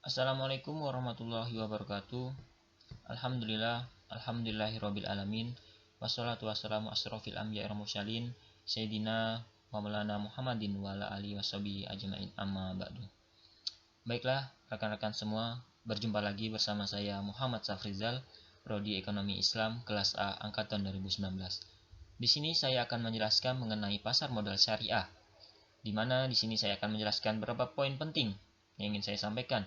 Assalamualaikum warahmatullahi wabarakatuh. Alhamdulillahirabbil alamin. Wassalatu wassalamu asrofil anbiya'i wal mursalin Sayyidina wa maulana Muhammadin wa ala alihi washabihi ajmain, amma ba'du. Baiklah rekan-rekan semua, berjumpa lagi bersama saya Muhammad Safrizal, Prodi Ekonomi Islam kelas A angkatan 2019. Di sini saya akan menjelaskan mengenai pasar modal syariah, di mana di sini saya akan menjelaskan beberapa poin penting yang ingin saya sampaikan.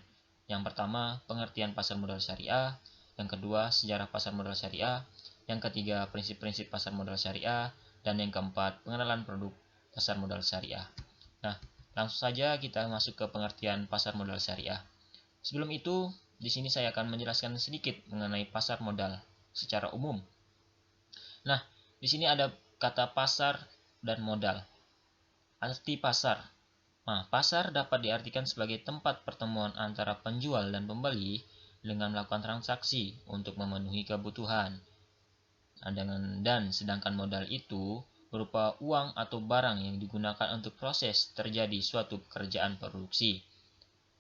Yang pertama, pengertian pasar modal syariah. Yang kedua, sejarah pasar modal syariah. Yang ketiga, prinsip-prinsip pasar modal syariah. Dan yang keempat, pengenalan produk pasar modal syariah. Nah, langsung saja kita masuk ke pengertian pasar modal syariah. Sebelum itu, di sini saya akan menjelaskan sedikit mengenai pasar modal secara umum. Nah, di sini ada kata pasar dan modal. Arti pasar. Nah, pasar dapat diartikan sebagai tempat pertemuan antara penjual dan pembeli dengan melakukan transaksi untuk memenuhi kebutuhan. Dan sedangkan modal itu berupa uang atau barang yang digunakan untuk proses terjadi suatu pekerjaan produksi.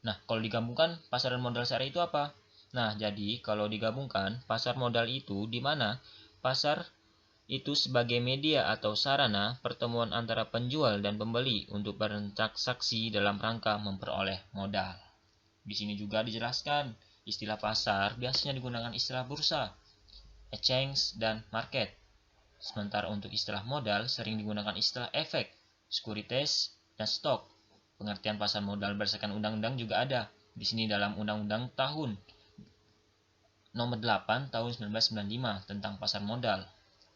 Nah, kalau digabungkan pasar dan modal syariah itu apa? Nah, jadi kalau digabungkan pasar modal itu di mana pasar itu sebagai media atau sarana pertemuan antara penjual dan pembeli untuk bertransaksi dalam rangka memperoleh modal. Di sini juga dijelaskan, istilah pasar biasanya digunakan istilah bursa, exchange, dan market. Sementara untuk istilah modal sering digunakan istilah efek, sekuritas, dan stok. Pengertian pasar modal berdasarkan undang-undang juga ada. Di sini dalam Undang-Undang tahun nomor 8 tahun 1995 tentang pasar modal.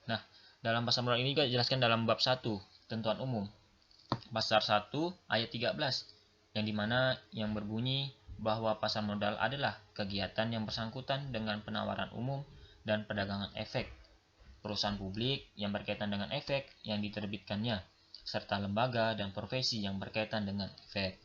Nah, dalam pasar modal ini juga dijelaskan dalam bab 1, ketentuan umum. Pasar 1 ayat 13, yang dimana yang berbunyi bahwa pasar modal adalah kegiatan yang bersangkutan dengan penawaran umum dan perdagangan efek, perusahaan publik yang berkaitan dengan efek yang diterbitkannya, serta lembaga dan profesi yang berkaitan dengan efek.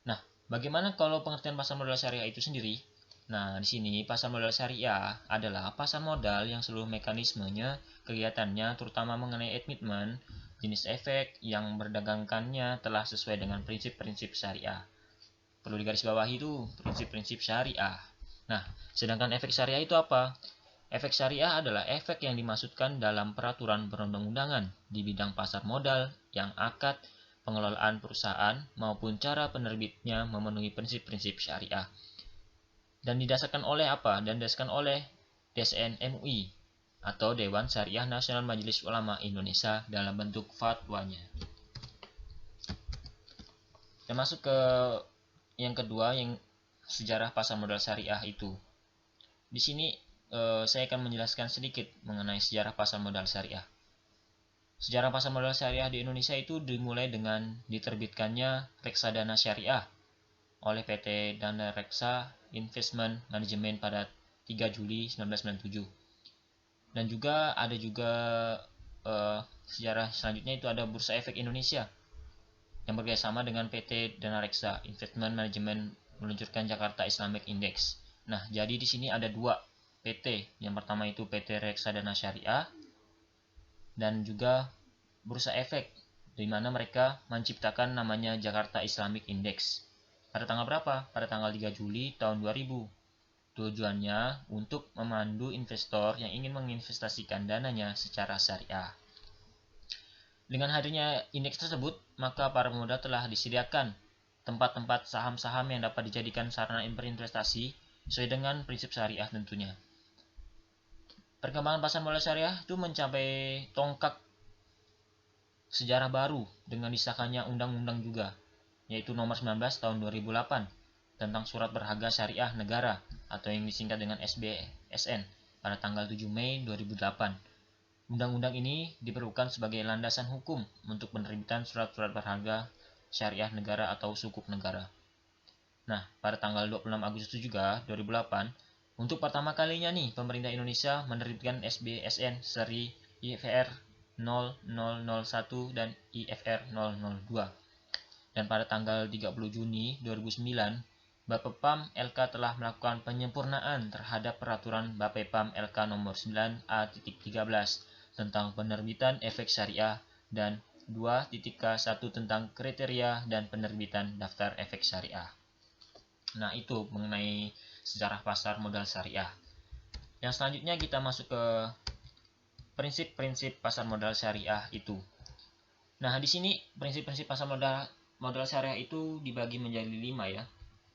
Nah, bagaimana kalau pengertian pasar modal syariah itu sendiri? Nah, di sini pasar modal syariah adalah pasar modal yang seluruh mekanismenya, kegiatannya, terutama mengenai komitmen, jenis efek yang berdagangkannya telah sesuai dengan prinsip-prinsip syariah. Perlu digarisbawahi itu prinsip-prinsip syariah. Nah, sedangkan efek syariah itu apa? Efek syariah adalah efek yang dimaksudkan dalam peraturan perundang-undangan di bidang pasar modal yang akad pengelolaan perusahaan maupun cara penerbitnya memenuhi prinsip-prinsip syariah. Dan didasarkan oleh apa? Dan didasarkan oleh DSN MUI atau Dewan Syariah Nasional Majelis Ulama Indonesia dalam bentuk fatwanya. Dan masuk ke yang kedua, yang sejarah pasar modal syariah itu. Di sini saya akan menjelaskan sedikit mengenai sejarah pasar modal syariah. Sejarah pasar modal syariah di Indonesia itu dimulai dengan diterbitkannya Reksadana Syariah oleh PT Dana Reksa Investment Management pada 3 Juli 1997. Dan juga ada sejarah selanjutnya itu ada Bursa Efek Indonesia yang bekerjasama dengan PT Dana Reksa Investment Management meluncurkan Jakarta Islamic Index. Nah, jadi di sini ada dua PT. Yang pertama itu PT Reksadana Syariah dan juga Bursa Efek, di mana mereka menciptakan namanya Jakarta Islamic Index. Pada tanggal berapa? Pada tanggal 3 Juli tahun 2000. Tujuannya untuk memandu investor yang ingin menginvestasikan dananya secara syariah. Dengan hadirnya indeks tersebut, maka para pemuda telah disediakan tempat-tempat saham-saham yang dapat dijadikan sarana berinvestasi sesuai dengan prinsip syariah tentunya. Perkembangan pasar modal syariah itu mencapai tongkak sejarah baru dengan disahkannya undang-undang juga, yaitu nomor 19 tahun 2008 tentang surat berharga syariah negara atau yang disingkat dengan SBSN pada tanggal 7 Mei 2008. Undang-undang ini diperlukan sebagai landasan hukum untuk penerbitan surat-surat berharga syariah negara atau sukuk negara. Nah, pada tanggal 26 Agustus juga 2008, untuk pertama kalinya nih pemerintah Indonesia menerbitkan SBSN seri IFR 0001 dan IFR 002. Dan pada tanggal 30 Juni 2009, Bapepam LK telah melakukan penyempurnaan terhadap peraturan Bapepam LK nomor 9A.13 tentang penerbitan efek syariah dan 2.K1 tentang kriteria dan penerbitan daftar efek syariah. Nah, itu mengenai sejarah pasar modal syariah. Yang selanjutnya kita masuk ke prinsip-prinsip pasar modal syariah itu. Nah, di sini prinsip-prinsip pasar modal syariah itu dibagi menjadi 5 ya.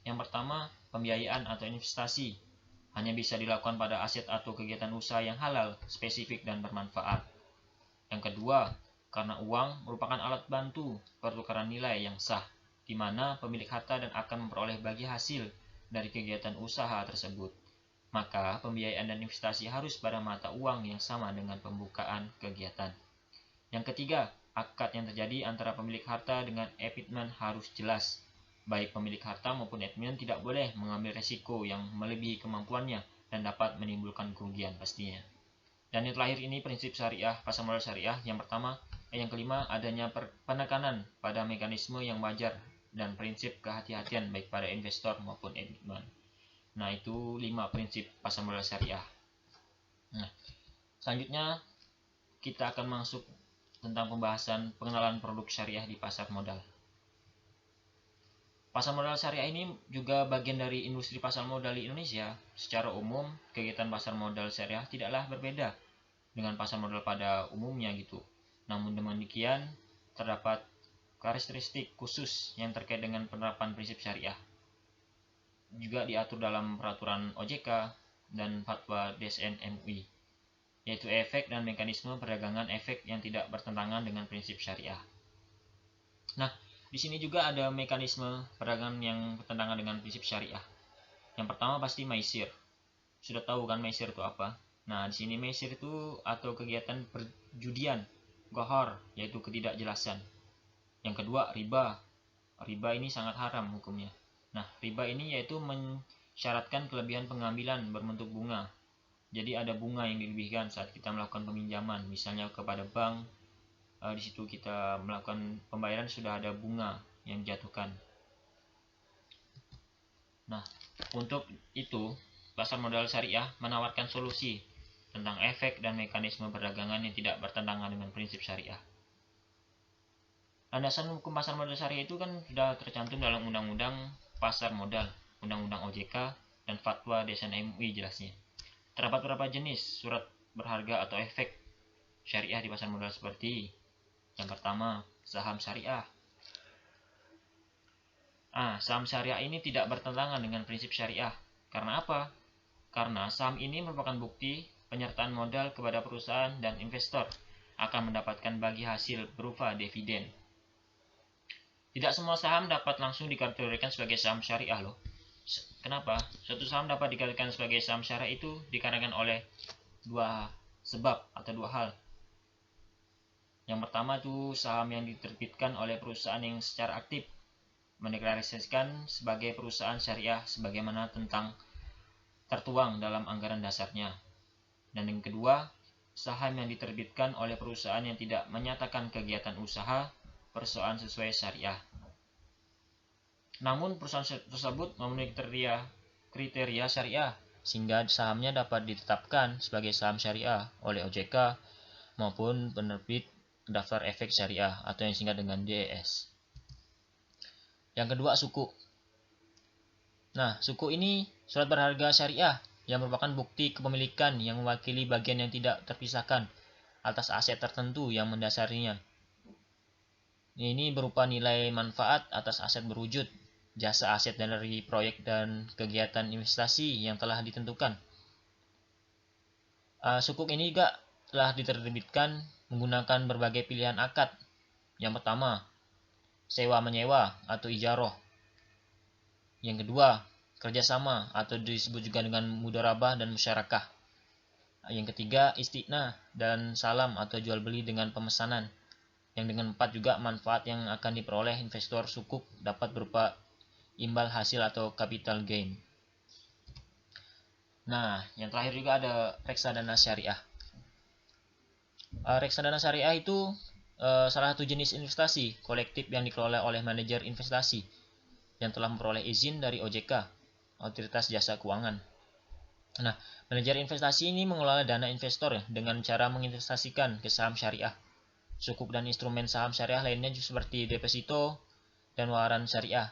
Yang pertama, pembiayaan atau investasi. Hanya bisa dilakukan pada aset atau kegiatan usaha yang halal, spesifik, dan bermanfaat. Yang kedua, karena uang merupakan alat bantu pertukaran nilai yang sah, di mana pemilik harta dan akan memperoleh bagi hasil dari kegiatan usaha tersebut. Maka pembiayaan dan investasi harus pada mata uang yang sama dengan pembukaan kegiatan. Yang ketiga, akad yang terjadi antara pemilik harta dengan emitmen harus jelas. Baik pemilik harta maupun emitmen tidak boleh mengambil resiko yang melebihi kemampuannya dan dapat menimbulkan kerugian pastinya. Dan yang terakhir ini prinsip syariah, pasar modal syariah. Yang kelima, adanya penekanan pada mekanisme yang wajar dan prinsip kehati-hatian baik pada investor maupun emitmen. Nah, itu 5 prinsip pasar modal syariah. Nah, selanjutnya kita akan masuk tentang pembahasan pengenalan produk syariah di pasar modal. Pasar modal syariah ini juga bagian dari industri pasar modal di Indonesia. Secara umum, kegiatan pasar modal syariah tidaklah berbeda dengan pasar modal pada umumnya gitu. Namun demikian, terdapat karakteristik khusus yang terkait dengan penerapan prinsip syariah. Juga diatur dalam peraturan OJK dan fatwa DSN MUI, yaitu efek dan mekanisme perdagangan efek yang tidak bertentangan dengan prinsip syariah. Nah, di sini juga ada mekanisme perdagangan yang bertentangan dengan prinsip syariah. Yang pertama pasti maisir. Sudah tahu kan maisir itu apa? Nah, di sini maisir itu atau kegiatan perjudian, ghahar, yaitu ketidakjelasan. Yang kedua, riba. Riba ini sangat haram hukumnya. Nah, riba ini yaitu mensyaratkan kelebihan pengambilan berbentuk bunga. Jadi ada bunga yang dilebihkan saat kita melakukan peminjaman, misalnya kepada bank. Di situ kita melakukan pembayaran sudah ada bunga yang dijatuhkan. Nah, untuk itu pasar modal syariah menawarkan solusi tentang efek dan mekanisme perdagangan yang tidak bertentangan dengan prinsip syariah. Landasan hukum pasar modal syariah itu kan sudah tercantum dalam Undang-Undang Pasar Modal, Undang-Undang OJK, dan Fatwa DSN MUI jelasnya. Terdapat beberapa jenis surat berharga atau efek syariah di pasar modal seperti yang pertama, saham syariah. Saham syariah ini tidak bertentangan dengan prinsip syariah. Karena apa? Karena saham ini merupakan bukti penyertaan modal kepada perusahaan dan investor akan mendapatkan bagi hasil berupa dividen. Tidak semua saham dapat langsung dikategorikan sebagai saham syariah loh. Kenapa? Suatu saham dapat dikategorikan sebagai saham syariah itu dikarenakan oleh 2 sebab atau 2 hal. Yang pertama itu saham yang diterbitkan oleh perusahaan yang secara aktif mendeklarasikan sebagai perusahaan syariah sebagaimana tentang tertuang dalam anggaran dasarnya. Dan yang kedua, saham yang diterbitkan oleh perusahaan yang tidak menyatakan kegiatan usaha perusahaan sesuai syariah. Namun perusahaan tersebut memenuhi kriteria syariah sehingga sahamnya dapat ditetapkan sebagai saham syariah oleh OJK maupun penerbit daftar efek syariah atau yang singkat dengan DES. Yang kedua, suku. Nah, suku ini surat berharga syariah yang merupakan bukti kepemilikan yang mewakili bagian yang tidak terpisahkan atas aset tertentu yang mendasarinya. Ini berupa nilai manfaat atas aset berwujud, jasa aset dari proyek dan kegiatan investasi yang telah ditentukan. Sukuk ini juga telah diterbitkan menggunakan berbagai pilihan akad. Yang pertama, sewa-menyewa atau ijaroh. Yang kedua, kerjasama atau disebut juga dengan mudharabah dan musyarakah. Yang ketiga, istiqnah dan salam atau jual beli dengan pemesanan. Yang dengan 4 juga manfaat yang akan diperoleh investor sukuk dapat berupa imbal hasil atau capital gain. Nah, yang terakhir juga ada reksadana syariah. Reksadana syariah itu salah satu jenis investasi kolektif yang dikelola oleh manajer investasi yang telah memperoleh izin dari OJK, Otoritas Jasa Keuangan. Nah, manajer investasi ini mengelola dana investor dengan cara menginvestasikan ke saham syariah. Sukuk dan instrumen saham syariah lainnya seperti deposito dan waran syariah